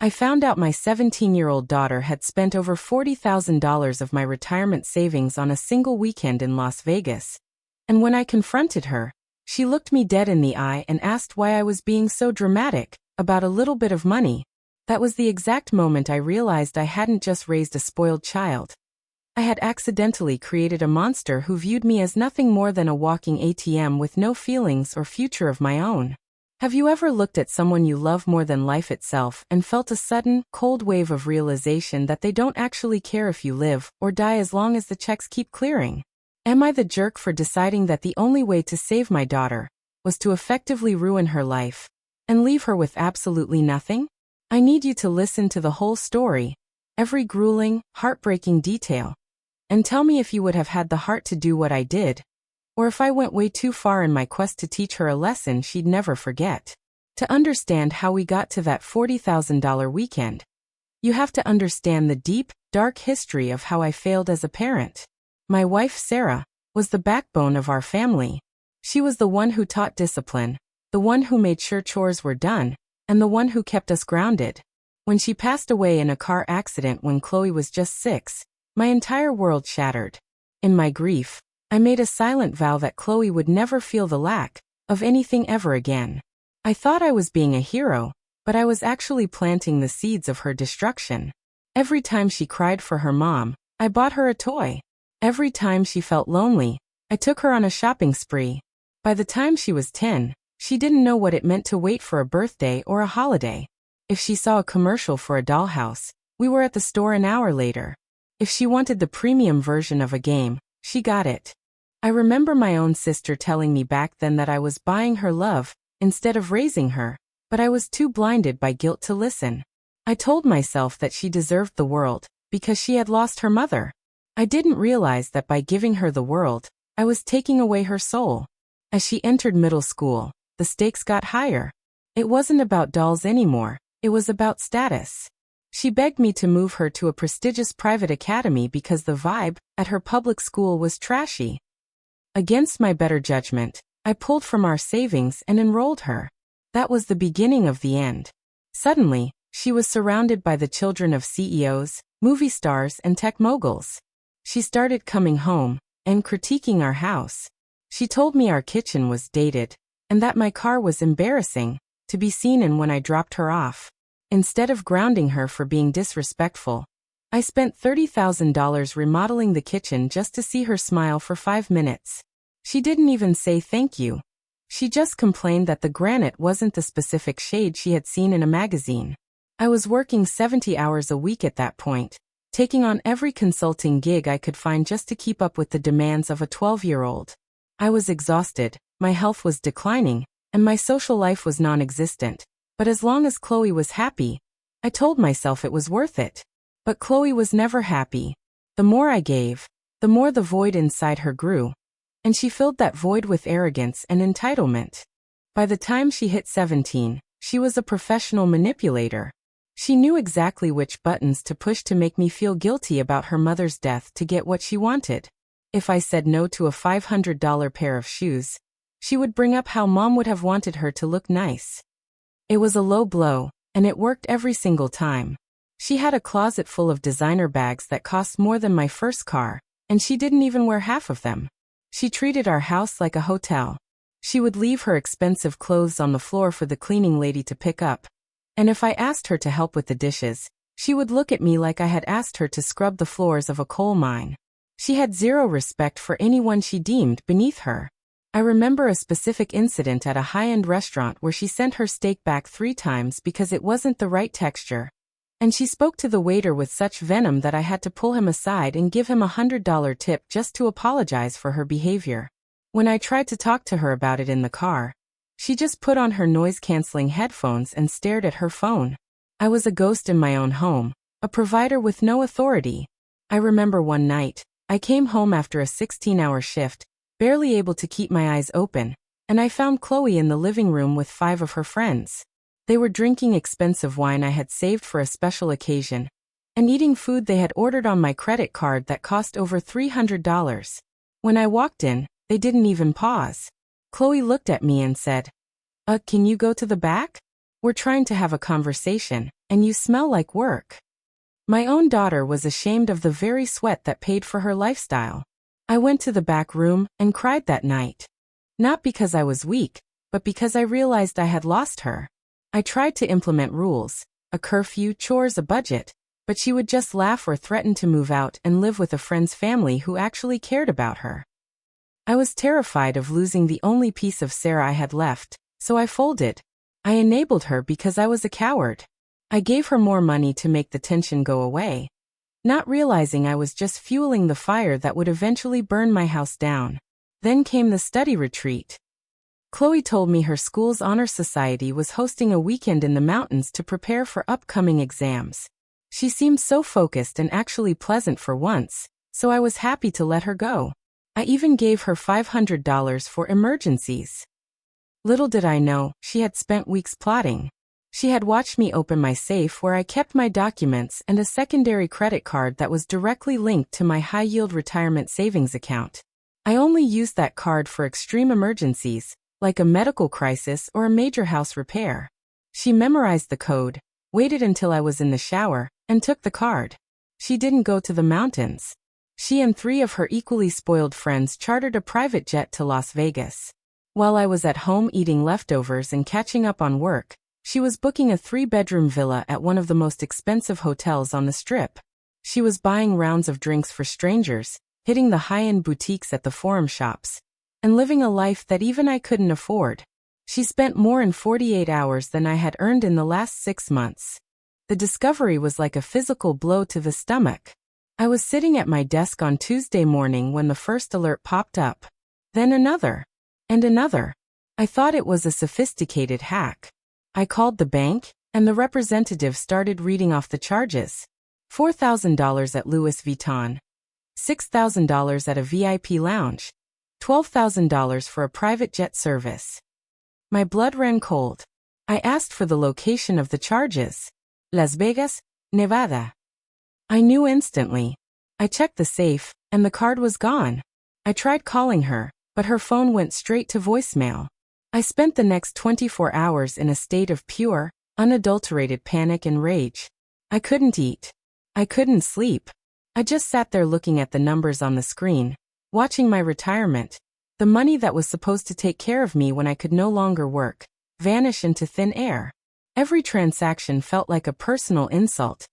I found out my 17-year-old daughter had spent over $40,000 of my retirement savings on a single weekend in Las Vegas. And when I confronted her, she looked me dead in the eye and asked why I was being so dramatic about a little bit of money. That was the exact moment I realized I hadn't just raised a spoiled child. I had accidentally created a monster who viewed me as nothing more than a walking ATM with no feelings or future of my own. Have you ever looked at someone you love more than life itself and felt a sudden, cold wave of realization that they don't actually care if you live or die as long as the checks keep clearing? Am I the jerk for deciding that the only way to save my daughter was to effectively ruin her life and leave her with absolutely nothing? I need you to listen to the whole story, every grueling, heartbreaking detail, and tell me if you would have had the heart to do what I did, or if I went way too far in my quest to teach her a lesson she'd never forget. To understand how we got to that $40,000 weekend, you have to understand the deep, dark history of how I failed as a parent. My wife, Sarah, was the backbone of our family. She was the one who taught discipline, the one who made sure chores were done, and the one who kept us grounded. When she passed away in a car accident when Chloe was just 6, my entire world shattered. In my grief, I made a silent vow that Chloe would never feel the lack of anything ever again. I thought I was being a hero, but I was actually planting the seeds of her destruction. Every time she cried for her mom, I bought her a toy. Every time she felt lonely, I took her on a shopping spree. By the time she was 10, she didn't know what it meant to wait for a birthday or a holiday. If she saw a commercial for a dollhouse, we were at the store an hour later. If she wanted the premium version of a game, she got it. I remember my own sister telling me back then that I was buying her love instead of raising her, but I was too blinded by guilt to listen. I told myself that she deserved the world because she had lost her mother. I didn't realize that by giving her the world, I was taking away her soul. As she entered middle school, the stakes got higher. It wasn't about dolls anymore, it was about status. She begged me to move her to a prestigious private academy because the vibe at her public school was trashy. Against my better judgment, I pulled from our savings and enrolled her. That was the beginning of the end. Suddenly, she was surrounded by the children of CEOs, movie stars, and tech moguls. She started coming home and critiquing our house. She told me our kitchen was dated and that my car was embarrassing to be seen in when I dropped her off. Instead of grounding her for being disrespectful, I spent $30,000 remodeling the kitchen just to see her smile for 5 minutes. She didn't even say thank you. She just complained that the granite wasn't the specific shade she had seen in a magazine. I was working 70 hours a week at that point, taking on every consulting gig I could find just to keep up with the demands of a 12-year-old. I was exhausted, my health was declining, and my social life was non-existent. But as long as Chloe was happy, I told myself it was worth it. But Chloe was never happy. The more I gave, the more the void inside her grew. And she filled that void with arrogance and entitlement. By the time she hit 17, she was a professional manipulator. She knew exactly which buttons to push to make me feel guilty about her mother's death to get what she wanted. If I said no to a $500 pair of shoes, she would bring up how mom would have wanted her to look nice. It was a low blow, and it worked every single time. She had a closet full of designer bags that cost more than my first car, and she didn't even wear half of them. She treated our house like a hotel. She would leave her expensive clothes on the floor for the cleaning lady to pick up. And if I asked her to help with the dishes, she would look at me like I had asked her to scrub the floors of a coal mine. She had zero respect for anyone she deemed beneath her. I remember a specific incident at a high-end restaurant where she sent her steak back 3 times because it wasn't the right texture. And she spoke to the waiter with such venom that I had to pull him aside and give him a $100 tip just to apologize for her behavior. When I tried to talk to her about it in the car, she just put on her noise-canceling headphones and stared at her phone. I was a ghost in my own home, a provider with no authority. I remember one night, I came home after a 16-hour shift, barely able to keep my eyes open, and I found Chloe in the living room with 5 of her friends. They were drinking expensive wine I had saved for a special occasion, and eating food they had ordered on my credit card that cost over $300. When I walked in, they didn't even pause. Chloe looked at me and said, can you go to the back?" We're trying to have a conversation, and you smell like work. My own daughter was ashamed of the very sweat that paid for her lifestyle. I went to the back room and cried that night. Not because I was weak, but because I realized I had lost her. I tried to implement rules, a curfew, chores, a budget, but she would just laugh or threaten to move out and live with a friend's family who actually cared about her. I was terrified of losing the only piece of Sarah I had left, so I folded. I enabled her because I was a coward. I gave her more money to make the tension go away, not realizing I was just fueling the fire that would eventually burn my house down. Then came the study retreat. Chloe told me her school's honor society was hosting a weekend in the mountains to prepare for upcoming exams. She seemed so focused and actually pleasant for once, so I was happy to let her go. I even gave her $500 for emergencies. Little did I know, she had spent weeks plotting. She had watched me open my safe where I kept my documents and a secondary credit card that was directly linked to my high-yield retirement savings account. I only used that card for extreme emergencies, like a medical crisis or a major house repair. She memorized the code, waited until I was in the shower, and took the card. She didn't go to the mountains. She and 3 of her equally spoiled friends chartered a private jet to Las Vegas. While I was at home eating leftovers and catching up on work, she was booking a 3-bedroom villa at one of the most expensive hotels on the Strip. She was buying rounds of drinks for strangers, hitting the high-end boutiques at the forum shops, and living a life that even I couldn't afford. She spent more in 48 hours than I had earned in the last 6 months. The discovery was like a physical blow to the stomach. I was sitting at my desk on Tuesday morning when the first alert popped up. Then another. And another. I thought it was a sophisticated hack. I called the bank, and the representative started reading off the charges. $4,000 at Louis Vuitton. $6,000 at a VIP lounge. $12,000 for a private jet service. My blood ran cold. I asked for the location of the charges. Las Vegas, Nevada. I knew instantly. I checked the safe, and the card was gone. I tried calling her, but her phone went straight to voicemail. I spent the next 24 hours in a state of pure, unadulterated panic and rage. I couldn't eat. I couldn't sleep. I just sat there looking at the numbers on the screen, watching my retirement, the money that was supposed to take care of me when I could no longer work, vanish into thin air. Every transaction felt like a personal insult.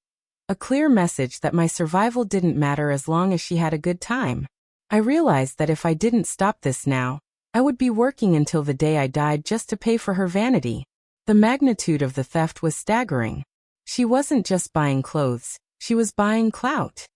A clear message that my survival didn't matter as long as she had a good time. I realized that if I didn't stop this now, I would be working until the day I died just to pay for her vanity. The magnitude of the theft was staggering. She wasn't just buying clothes, she was buying clout.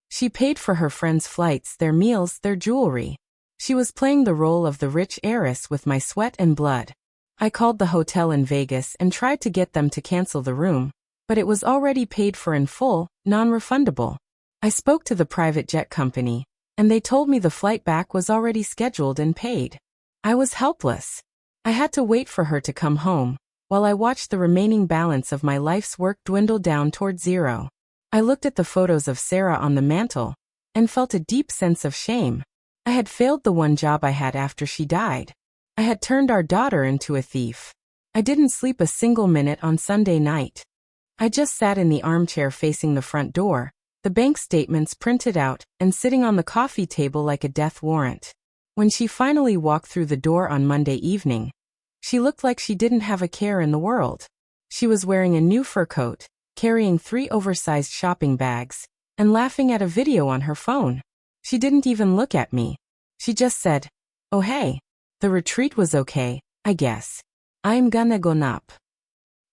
She paid for her friends' flights, their meals, their jewelry. She was playing the role of the rich heiress with my sweat and blood. I called the hotel in Vegas and tried to get them to cancel the room, but it was already paid for in full, non-refundable. I spoke to the private jet company, and they told me the flight back was already scheduled and paid. I was helpless. I had to wait for her to come home, while I watched the remaining balance of my life's work dwindle down toward zero. I looked at the photos of Sarah on the mantle, and felt a deep sense of shame. I had failed the one job I had after she died. I had turned our daughter into a thief. I didn't sleep a single minute on Sunday night. I just sat in the armchair facing the front door, the bank statements printed out, and sitting on the coffee table like a death warrant. When she finally walked through the door on Monday evening, she looked like she didn't have a care in the world. She was wearing a new fur coat, carrying 3 oversized shopping bags, and laughing at a video on her phone. She didn't even look at me. She just said, "Oh hey, the retreat was okay, I guess. I'm gonna go nap."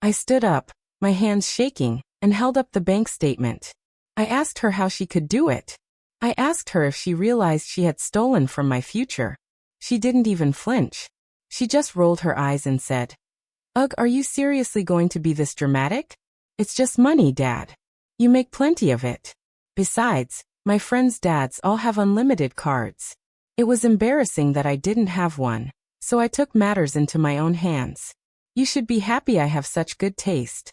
I stood up, my hands shaking, and held up the bank statement. I asked her how she could do it. I asked her if she realized she had stolen from my future. She didn't even flinch. She just rolled her eyes and said, "Ugh, are you seriously going to be this dramatic? It's just money, Dad. You make plenty of it. Besides, my friends' dads all have unlimited cards." It was embarrassing that I didn't have one, so I took matters into my own hands. "You should be happy I have such good taste."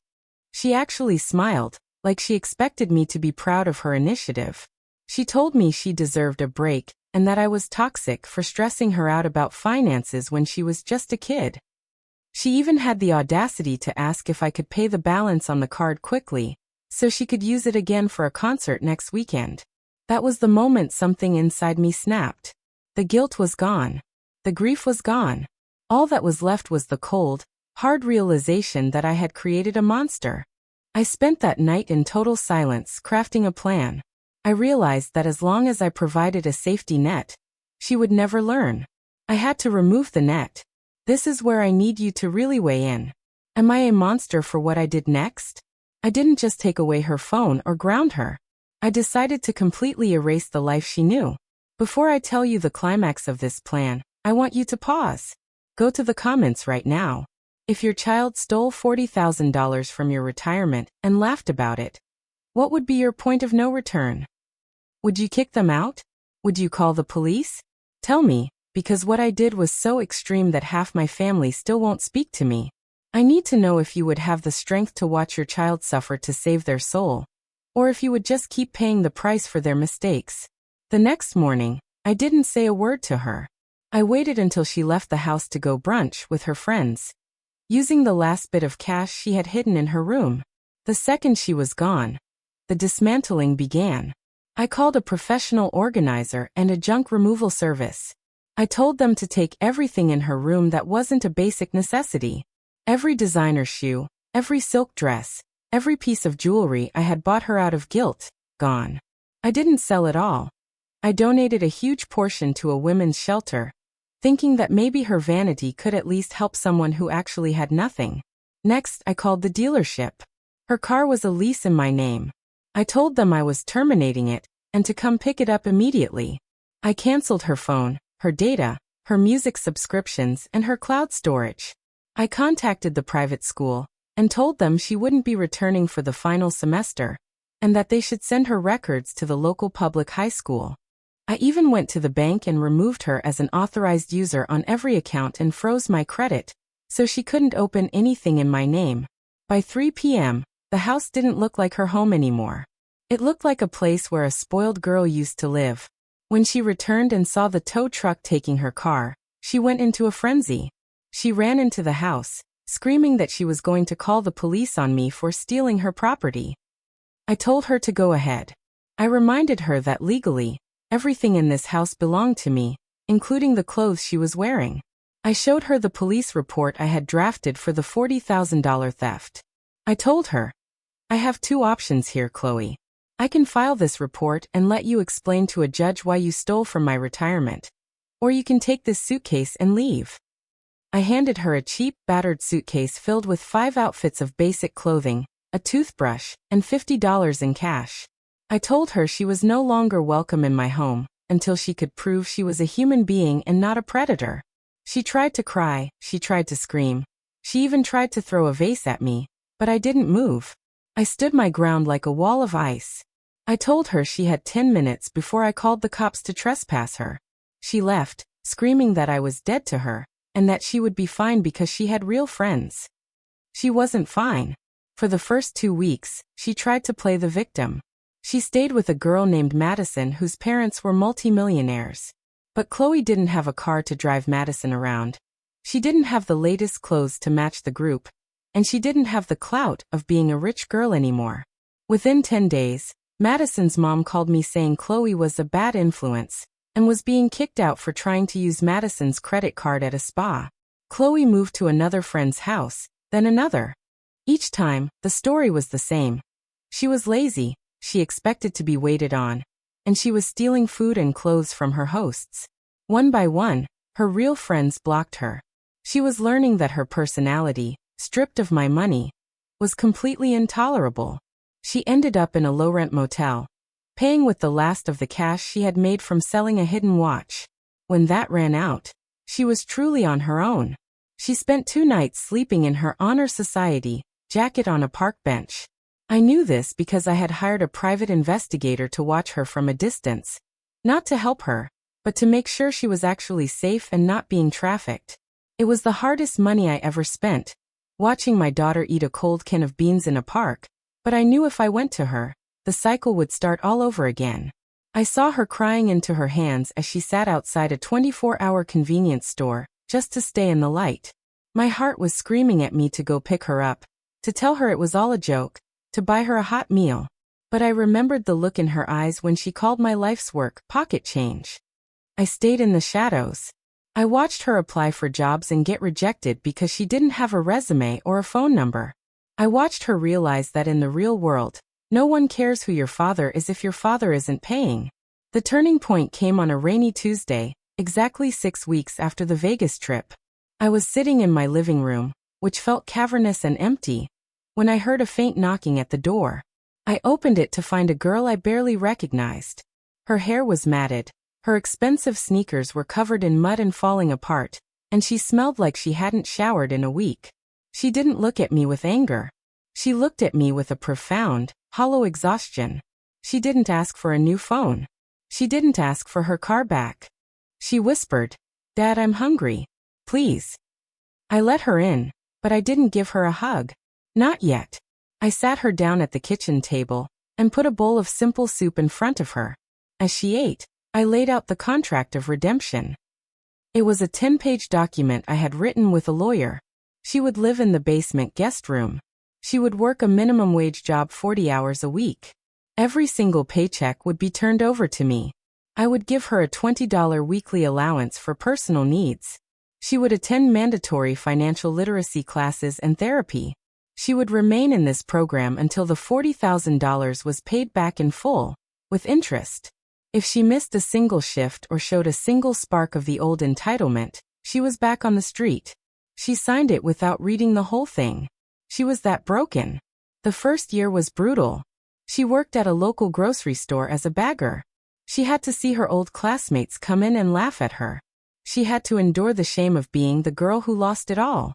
She actually smiled, like she expected me to be proud of her initiative. She told me she deserved a break, and that I was toxic for stressing her out about finances when she was just a kid. She even had the audacity to ask if I could pay the balance on the card quickly, so she could use it again for a concert next weekend. That was the moment something inside me snapped. The guilt was gone. The grief was gone. All that was left was the cold, hard realization that I had created a monster. I spent that night in total silence, crafting a plan. I realized that as long as I provided a safety net, she would never learn. I had to remove the net. This is where I need you to really weigh in. Am I a monster for what I did next? I didn't just take away her phone or ground her. I decided to completely erase the life she knew. Before I tell you the climax of this plan, I want you to pause. Go to the comments right now. If your child stole $40,000 from your retirement and laughed about it, what would be your point of no return? Would you kick them out? Would you call the police? Tell me, because what I did was so extreme that half my family still won't speak to me. I need to know if you would have the strength to watch your child suffer to save their soul, or if you would just keep paying the price for their mistakes. The next morning, I didn't say a word to her. I waited until she left the house to go brunch with her friends, using the last bit of cash she had hidden in her room. The second she was gone, the dismantling began. I called a professional organizer and a junk removal service. I told them to take everything in her room that wasn't a basic necessity. Every designer shoe, every silk dress, every piece of jewelry I had bought her out of guilt, gone. I didn't sell it all. I donated a huge portion to a women's shelter, thinking that maybe her vanity could at least help someone who actually had nothing. Next, I called the dealership. Her car was a lease in my name. I told them I was terminating it, and to come pick it up immediately. I canceled her phone, her data, her music subscriptions, and her cloud storage. I contacted the private school, and told them she wouldn't be returning for the final semester, and that they should send her records to the local public high school. I even went to the bank and removed her as an authorized user on every account and froze my credit, so she couldn't open anything in my name. By 3 p.m., the house didn't look like her home anymore. It looked like a place where a spoiled girl used to live. When she returned and saw the tow truck taking her car, she went into a frenzy. She ran into the house, screaming that she was going to call the police on me for stealing her property. I told her to go ahead. I reminded her that legally, everything in this house belonged to me, including the clothes she was wearing. I showed her the police report I had drafted for the $40,000 theft. I told her, I have two options here, Chloe. I can file this report and let you explain to a judge why you stole from my retirement. Or you can take this suitcase and leave. I handed her a cheap, battered suitcase filled with 5 outfits of basic clothing, a toothbrush, and $50 in cash. I told her she was no longer welcome in my home, until she could prove she was a human being and not a predator. She tried to cry, she tried to scream. She even tried to throw a vase at me, but I didn't move. I stood my ground like a wall of ice. I told her she had 10 minutes before I called the cops to trespass her. She left, screaming that I was dead to her, and that she would be fine because she had real friends. She wasn't fine. For the first 2 weeks, she tried to play the victim. She stayed with a girl named Madison whose parents were multimillionaires. But Chloe didn't have a car to drive Madison around. She didn't have the latest clothes to match the group, and she didn't have the clout of being a rich girl anymore. Within 10 days, Madison's mom called me saying Chloe was a bad influence and was being kicked out for trying to use Madison's credit card at a spa. Chloe moved to another friend's house, then another. Each time, the story was the same. She was lazy, she expected to be waited on, and she was stealing food and clothes from her hosts. One by one, her real friends blocked her. She was learning that her personality, stripped of my money, was completely intolerable. She ended up in a low-rent motel, paying with the last of the cash she had made from selling a hidden watch. When that ran out, she was truly on her own. She spent 2 nights sleeping in her honor society jacket on a park bench. I knew this because I had hired a private investigator to watch her from a distance, not to help her, but to make sure she was actually safe and not being trafficked. It was the hardest money I ever spent, watching my daughter eat a cold can of beans in a park, but I knew if I went to her, the cycle would start all over again. I saw her crying into her hands as she sat outside a 24-hour convenience store, just to stay in the light. My heart was screaming at me to go pick her up, to tell her it was all a joke, to buy her a hot meal. But I remembered the look in her eyes when she called my life's work pocket change. I stayed in the shadows. I watched her apply for jobs and get rejected because she didn't have a resume or a phone number. I watched her realize that in the real world, no one cares who your father is if your father isn't paying. The turning point came on a rainy Tuesday, exactly 6 weeks after the Vegas trip. I was sitting in my living room, which felt cavernous and empty, when I heard a faint knocking at the door. I opened it to find a girl I barely recognized. Her hair was matted, her expensive sneakers were covered in mud and falling apart, and she smelled like she hadn't showered in a week. She didn't look at me with anger. She looked at me with a profound, hollow exhaustion. She didn't ask for a new phone. She didn't ask for her car back. She whispered, "Dad, I'm hungry. Please." I let her in, but I didn't give her a hug. Not yet. I sat her down at the kitchen table and put a bowl of simple soup in front of her. As she ate, I laid out the contract of redemption. It was a 10-page document I had written with a lawyer. She would live in the basement guest room. She would work a minimum wage job 40 hours a week. Every single paycheck would be turned over to me. I would give her a $20 weekly allowance for personal needs. She would attend mandatory financial literacy classes and therapy. She would remain in this program until the $40,000 was paid back in full, with interest. If she missed a single shift or showed a single spark of the old entitlement, she was back on the street. She signed it without reading the whole thing. She was that broken. The first year was brutal. She worked at a local grocery store as a bagger. She had to see her old classmates come in and laugh at her. She had to endure the shame of being the girl who lost it all.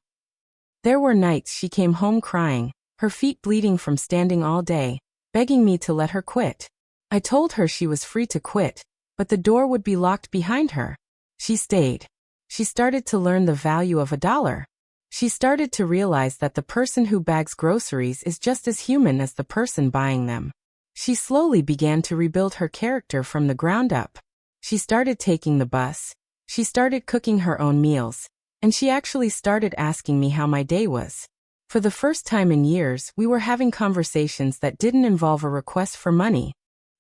There were nights she came home crying, her feet bleeding from standing all day, begging me to let her quit. I told her she was free to quit, but the door would be locked behind her. She stayed. She started to learn the value of $1. She started to realize that the person who bags groceries is just as human as the person buying them. She slowly began to rebuild her character from the ground up. She started taking the bus. She started cooking her own meals. And she actually started asking me how my day was. For the first time in years, we were having conversations that didn't involve a request for money.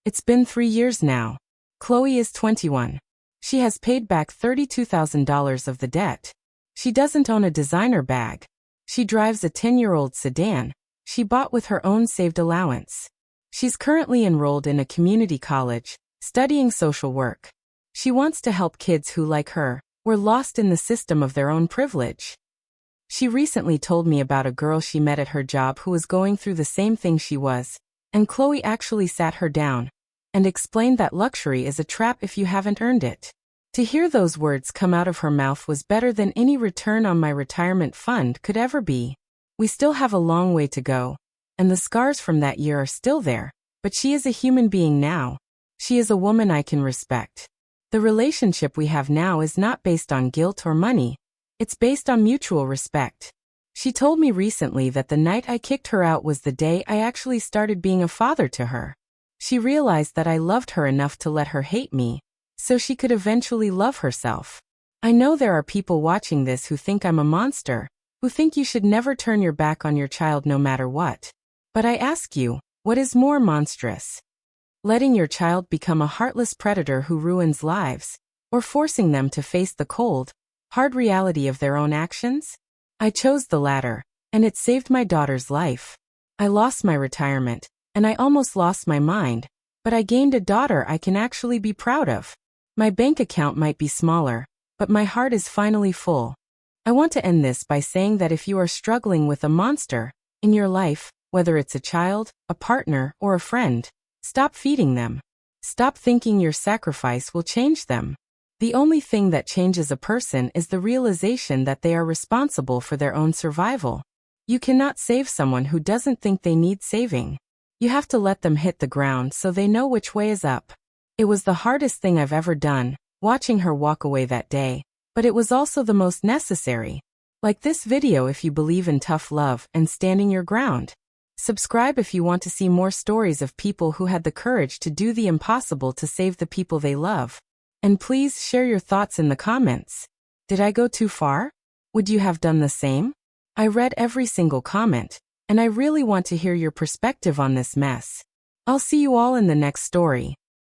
It's been 3 years now. Chloe is 21. She has paid back $32,000 of the debt. She doesn't own a designer bag. She drives a 10-year-old sedan she bought with her own saved allowance. She's currently enrolled in a community college, studying social work. She wants to help kids who, like her, were lost in the system of their own privilege. She recently told me about a girl she met at her job who was going through the same thing she was, and Chloe actually sat her down and explained that luxury is a trap if you haven't earned it. To hear those words come out of her mouth was better than any return on my retirement fund could ever be. We still have a long way to go, and the scars from that year are still there, but she is a human being now. She is a woman I can respect. The relationship we have now is not based on guilt or money. It's based on mutual respect. She told me recently that the night I kicked her out was the day I actually started being a father to her. She realized that I loved her enough to let her hate me, so she could eventually love herself. I know there are people watching this who think I'm a monster, who think you should never turn your back on your child no matter what. But I ask you, what is more monstrous? Letting your child become a heartless predator who ruins lives, or forcing them to face the cold, hard reality of their own actions? I chose the latter, and it saved my daughter's life. I lost my retirement, and I almost lost my mind, but I gained a daughter I can actually be proud of. My bank account might be smaller, but my heart is finally full. I want to end this by saying that if you are struggling with a monster in your life, whether it's a child, a partner, or a friend, stop feeding them. Stop thinking your sacrifice will change them. The only thing that changes a person is the realization that they are responsible for their own survival. You cannot save someone who doesn't think they need saving. You have to let them hit the ground so they know which way is up. It was the hardest thing I've ever done, watching her walk away that day, but it was also the most necessary. Like this video if you believe in tough love and standing your ground. Subscribe if you want to see more stories of people who had the courage to do the impossible to save the people they love. And please share your thoughts in the comments. Did I go too far? Would you have done the same? I read every single comment, and I really want to hear your perspective on this mess. I'll see you all in the next story.